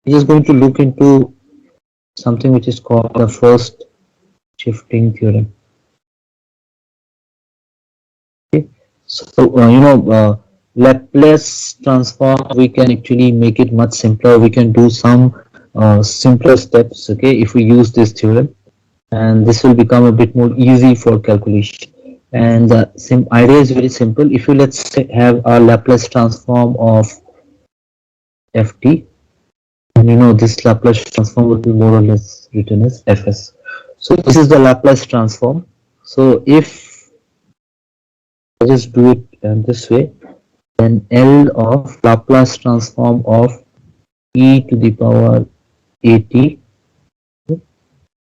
we're just going to look into something which is called the first shifting theorem. Okay, so Laplace transform, we can actually make it much simpler. We can do some simpler steps. Okay, if we use this theorem, and this will become a bit more easy for calculation. And the idea is very simple. If you let's say have a Laplace transform of ft, and this Laplace transform will be more or less written as fs. So this is the Laplace transform. So if I just do it this way, then L of Laplace transform of e to the power at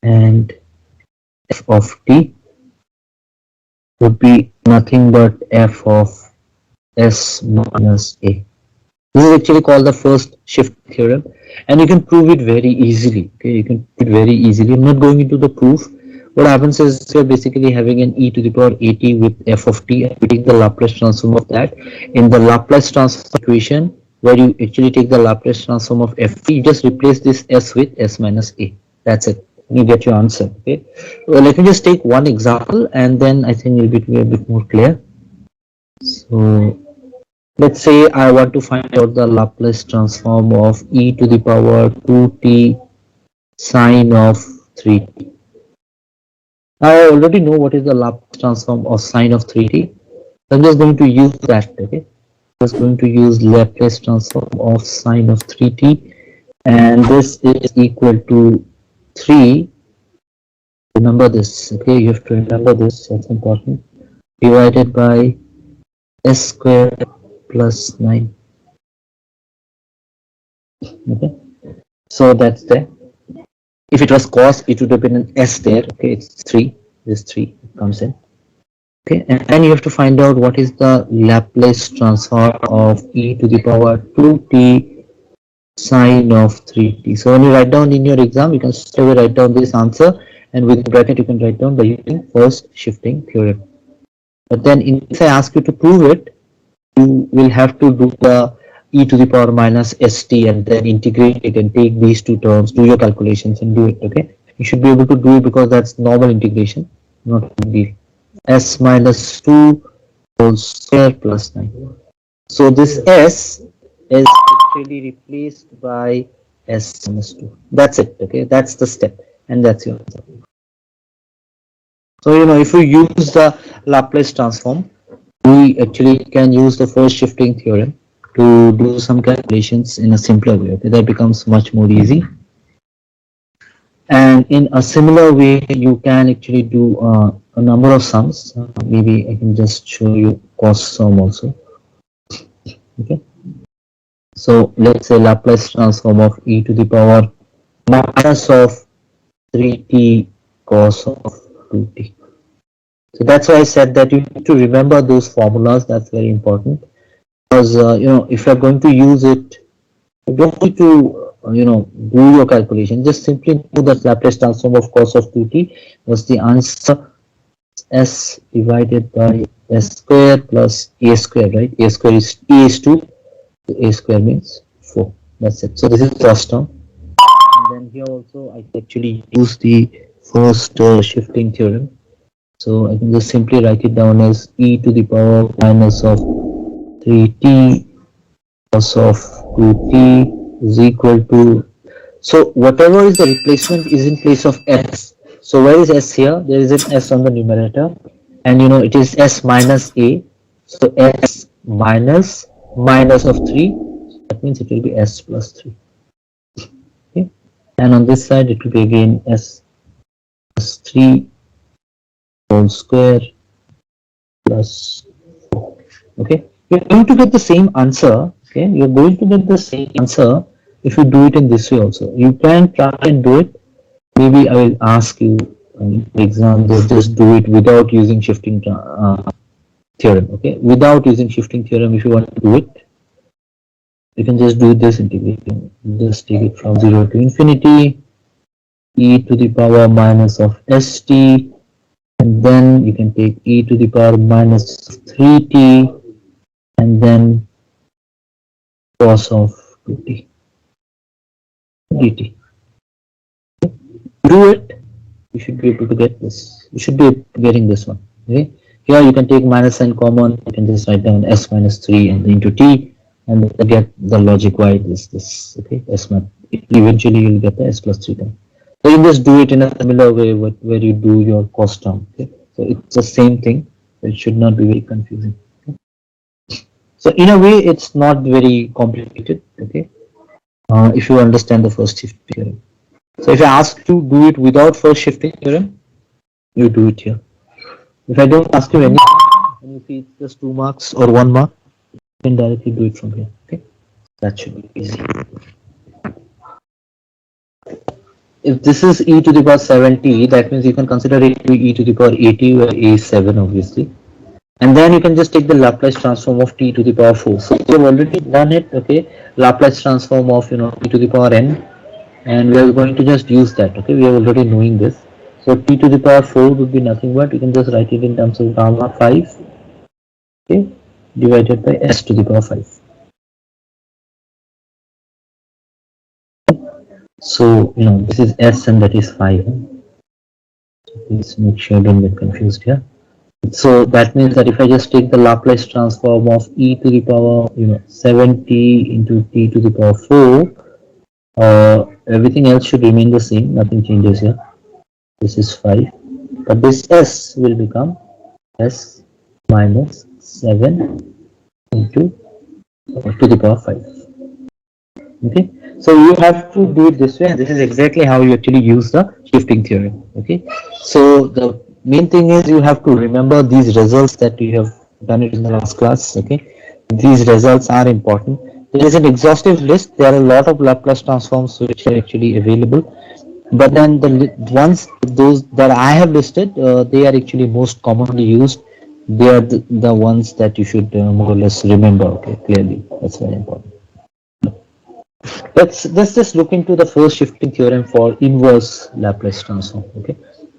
and f of t would be nothing but f of s minus a. This is actually called the first shift theorem, and you can prove it very easily. Okay, you can prove it very easily. I'm not going into the proof. What happens is you're basically having an e to the power at with f of t, and we take the Laplace transform of that. In the Laplace transform equation, where you actually take the Laplace transform of ft, you just replace this s with s minus a. That's it. You get your answer. Okay. Well, let me just take one example, and then I think it'll be a bit more clear. So let's say I want to find out the Laplace transform of e to the power 2t sine of 3t. I already know what is the Laplace transform of sine of 3t. I'm just going to use that. Okay, just going to use Laplace transform of sine of 3t, and this is equal to 3. Remember this. Okay, you have to remember this. That's important. Divided by s square plus 9. Okay, so that's there. If it was cos, it would have been an s there. Okay, it's 3. This 3 comes in. Okay, and then you have to find out what is the Laplace transform of e to the power 2t sine of 3t. So when you write down in your exam, you can straight write down this answer, and within bracket you can write down by using first shifting theorem. But then if I ask you to prove it, you will have to do the e to the power minus st and then integrate it and take these two terms, do your calculations and do it. Okay, you should be able to do it because that's normal integration, not a big deal. S minus 2 whole square plus 9. So this s is actually replaced by s minus 2. That's it. Okay, that's the step, and that's your answer. So if you use the Laplace transform, we actually can use the first shifting theorem to do some calculations in a simpler way. Okay, that becomes much more easy. And in a similar way, you can actually do a number of sums. Maybe I can just show you cost sum also. Okay. So let's say Laplace transform of e to the power minus of 3t cos of 2t. So that's why I said that you need to remember those formulas. That's very important, because if you're going to use it, you don't need to do your calculation. Just simply know that Laplace transform of cos of 2t was the answer s divided by s square plus a square, right? A square is a is 2, so a square means 4. That's it. So this is first term, and then here also I actually use the first shifting theorem. So I can just simply write it down as e to the power minus of 3t cos of 2t is equal to, so whatever is the replacement is in place of s. So where is s here? There is an s on the numerator, and it is s minus a. So s minus of 3, that means it will be s plus 3. Okay, and on this side it will be again s plus 3 whole square plus 4. Okay, you're going to get the same answer. Okay, you're going to get the same answer if you do it in this way also. You can try and do it. Maybe I will ask you in the exam, just do it without using shifting theorem. Okay, without using shifting theorem, if you want to do it, you can just do this integration. Just take it from 0 to infinity, e to the power minus of st, and then you can take e to the power minus 3t, and then cos of 2t. dt. Do it, you should be able to get this. You should be getting this one. Okay. Here you can take minus sign common. You can just write down s minus 3 and into t, and get the logic why is this. Okay, s minus. Eventually you'll get the s plus 3 term. So you just do it in a similar way where you do your cost term. Okay, so it's the same thing. It should not be very confusing. Okay? So in a way, it's not very complicated. Okay, if you understand the first shift theorem. So if I ask you to do it without first shifting theorem, you do it here. If I don't ask you any, and you see it's just 2 marks or 1 mark, you can directly do it from here. Okay, that should be easy. If this is e to the power 7t, that means you can consider it to be e to the power 80, where a is 7 obviously. And then you can just take the Laplace transform of t to the power 4. So we have already done it. Okay, Laplace transform of t to the power n, and we are going to just use that. Okay, we are already knowing this. So t to the power 4 would be nothing but, you can just write it in terms of gamma 5, okay, divided by s to the power 5. So this is s and that is 5. Please make sure I don't get confused here. So that means that if I just take the Laplace transform of e to the power 7t into t to the power 4, everything else should remain the same, nothing changes here. This is 5, but this s will become s minus 7 into to the power 5. Okay, so you have to do it this way, and this is exactly how you actually use the shifting theorem. Okay, so the main thing is you have to remember these results that you have done it in the last class. Okay, these results are important. There is an exhaustive list. There are a lot of Laplace transforms which are actually available, but then the ones those that I have listed, they are actually most commonly used. They are the ones that you should more or less remember. Okay, clearly, that's very important. Let's just look into the first shifting theorem for inverse Laplace transform. Okay,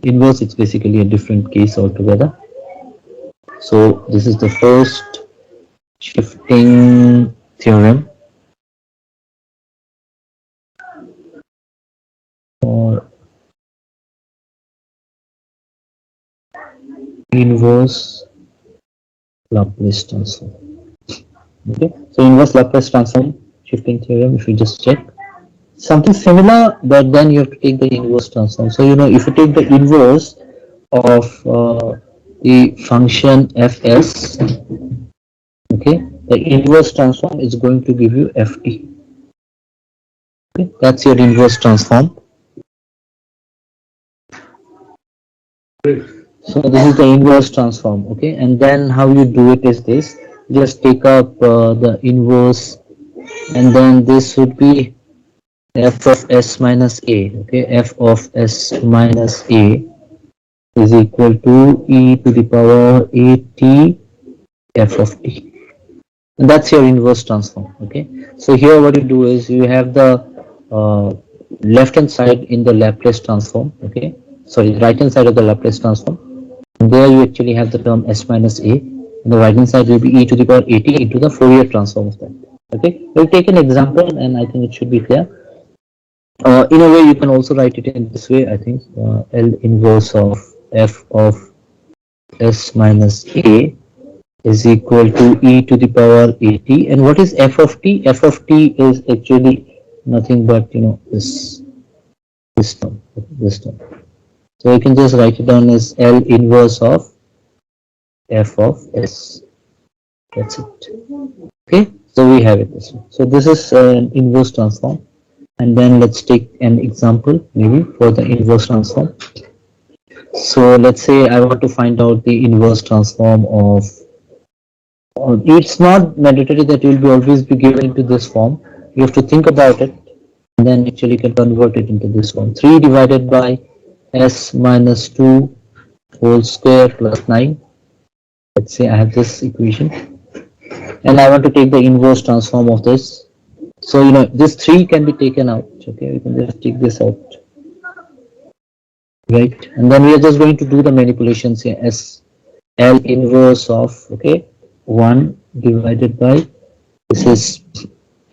inverse, it's basically a different case altogether. So this is the first shifting theorem for inverse Laplace transform. Okay, so inverse Laplace transform shifting theorem, if you just check something similar, but then you have to take the inverse transform. So if you take the inverse of the function fs, okay, the inverse transform is going to give you ft. Okay, that's your inverse transform. So this is the inverse transform. Okay, and then how you do it is this: just take up the inverse, and then this would be f of s minus a. Okay, f of s minus a is equal to e to the power at f of t. And that's your inverse transform. Okay, so here what you do is you have the left hand side in the Laplace transform. Okay, sorry, right hand side of the Laplace transform. And there you actually have the term s minus a, and the right hand side will be e to the power at into the Fourier transform of that. Okay, we'll take an example, and I think it should be clear. In a way, you can also write it in this way. I think L inverse of f of s minus a is equal to e to the power at. And what is f of t? F of t is actually nothing but this term. So you can just write it down as L inverse of f of s. That's it. Okay, so we have it this way. So this is an inverse transform. And then let's take an example maybe for the inverse transform. So let's say I want to find out the inverse transform of, it's not mandatory that you will be always be given into this form. You have to think about it, and then actually can convert it into this form. 3 divided by s minus 2 whole square plus 9. Let's say I have this equation, and I want to take the inverse transform of this. So this 3 can be taken out. Okay, we can just take this out, right? And then we are just going to do the manipulations here as L inverse of 1 divided by, this is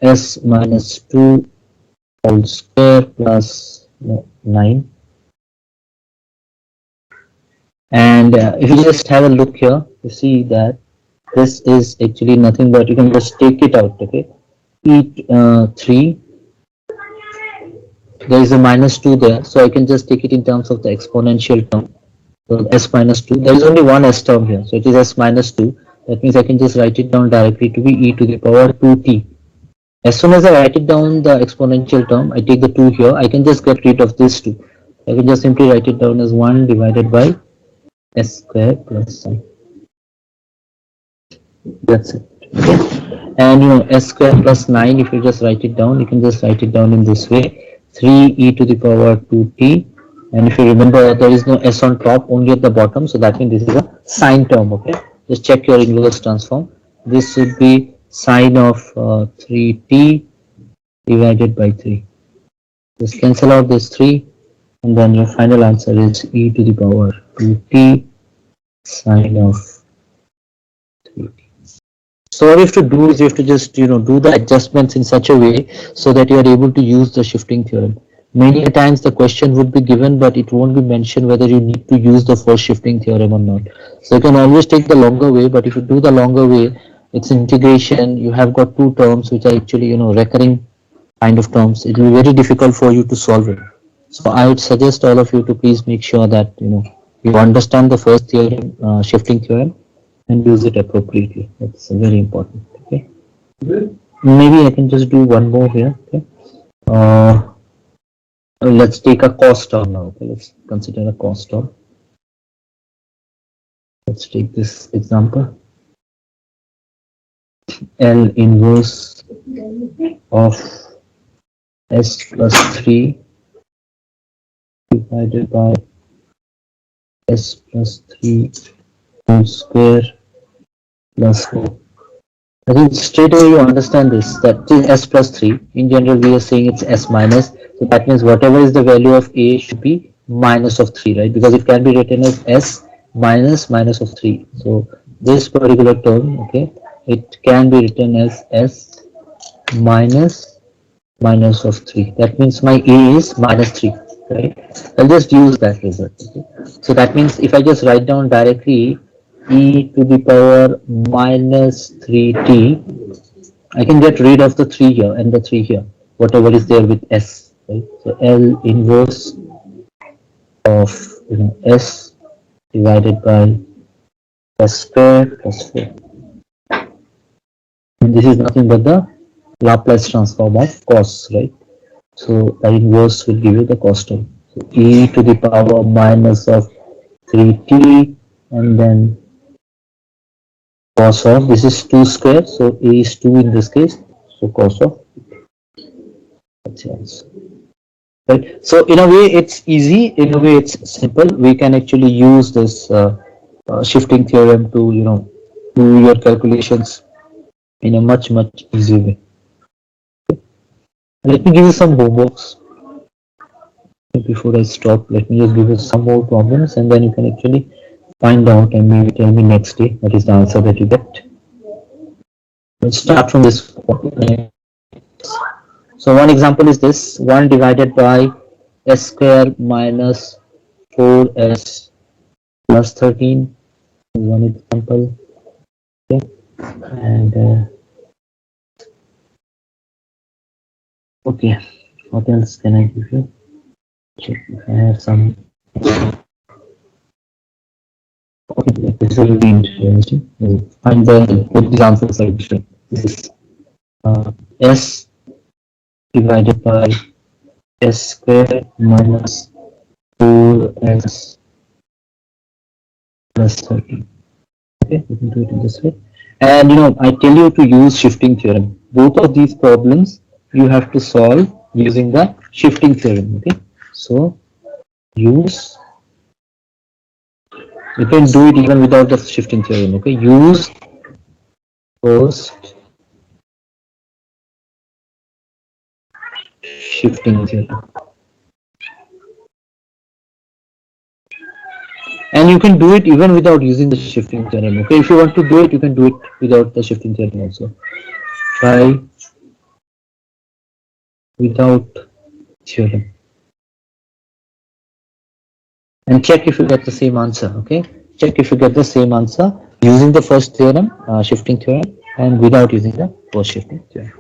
s minus 2 whole square plus 9. And if you just have a look here, you see that this is actually nothing but you can just take it out, okay? E 3, there is a minus 2 there, so I can just take it in terms of the exponential term. So s minus 2, there is only one s term here, so it is s minus 2. That means I can just write it down directly to be e to the power 2t. As soon as I write it down the exponential term, I take the 2 here, I can just get rid of this 2. I can just simply write it down as 1 divided by s square plus I. That's it. Okay. And s square plus 9, if you just write it down, you can just write it down in this way. 3 e to the power 2t. And if you remember, there is no s on top, only at the bottom. So that means this is a sine term. Okay. Just check your inverse transform. This would be sine of 3t divided by 3. Just cancel out this 3. And then your final answer is e to the power 2t sine of 3t. So what you have to do is you have to just do the adjustments in such a way so that you are able to use the shifting theorem. Many times the question would be given, but it won't be mentioned whether you need to use the force shifting theorem or not. So you can always take the longer way, but if you do the longer way, it's integration. You have got two terms which are actually recurring kind of terms. It will be very difficult for you to solve it. So I would suggest all of you to please make sure that you understand the first theorem, shifting theorem, and use it appropriately. That's very important. Okay. Maybe I can just do one more here. Okay. Let's take a cost term now. Okay. Let's consider a cost term. Let's take this example. L inverse of s plus 3 divided by s plus 3 whole square plus 4. I think straight away you understand this, that is s plus 3. In general, we are saying it's s minus. So that means whatever is the value of a should be minus of 3, right? Because it can be written as s minus of 3. So this particular term, okay, it can be written as s minus of 3. That means my a is minus 3, right? I'll just use that result. Okay? So that means if I just write down directly e to the power minus 3t, I can get rid of the 3 here and the 3 here, whatever is there with s, right? So L inverse of s divided by s square plus 4. And this is nothing but the Laplace transform of cos, right? So the inverse will give you the cos term. So e to the power minus of 3t, and then cos of, this is 2 square, so a is 2 in this case, so cos of, that's the answer. Right? So in a way it's easy, in a way it's simple. We can actually use this shifting theorem to do your calculations in a much easier way. Let me give you some homeworks. Before I stop, let me just give you some more problems, and then you can actually find out and maybe tell me next day what is the answer that you get. Let's start from this one. So one example is this: 1 divided by s square minus 4s plus 13. One example. Okay. And okay, what else can I give you? Check if I have some. Okay, this will be interesting. Find both these answers are different. This is s divided by s square minus 4s plus 13. Okay, we can do it in this way. And I tell you to use shifting theorem. Both of these problems you have to solve using the shifting theorem. Okay, so use. You can do it even without the shifting theorem. Okay, use first shifting theorem. And you can do it even without using the shifting theorem. Okay, if you want to do it, you can do it without the shifting theorem also. Try without theorem and check if you get the same answer. Okay, check if you get the same answer using the first theorem, shifting theorem, and without using the post shifting theorem.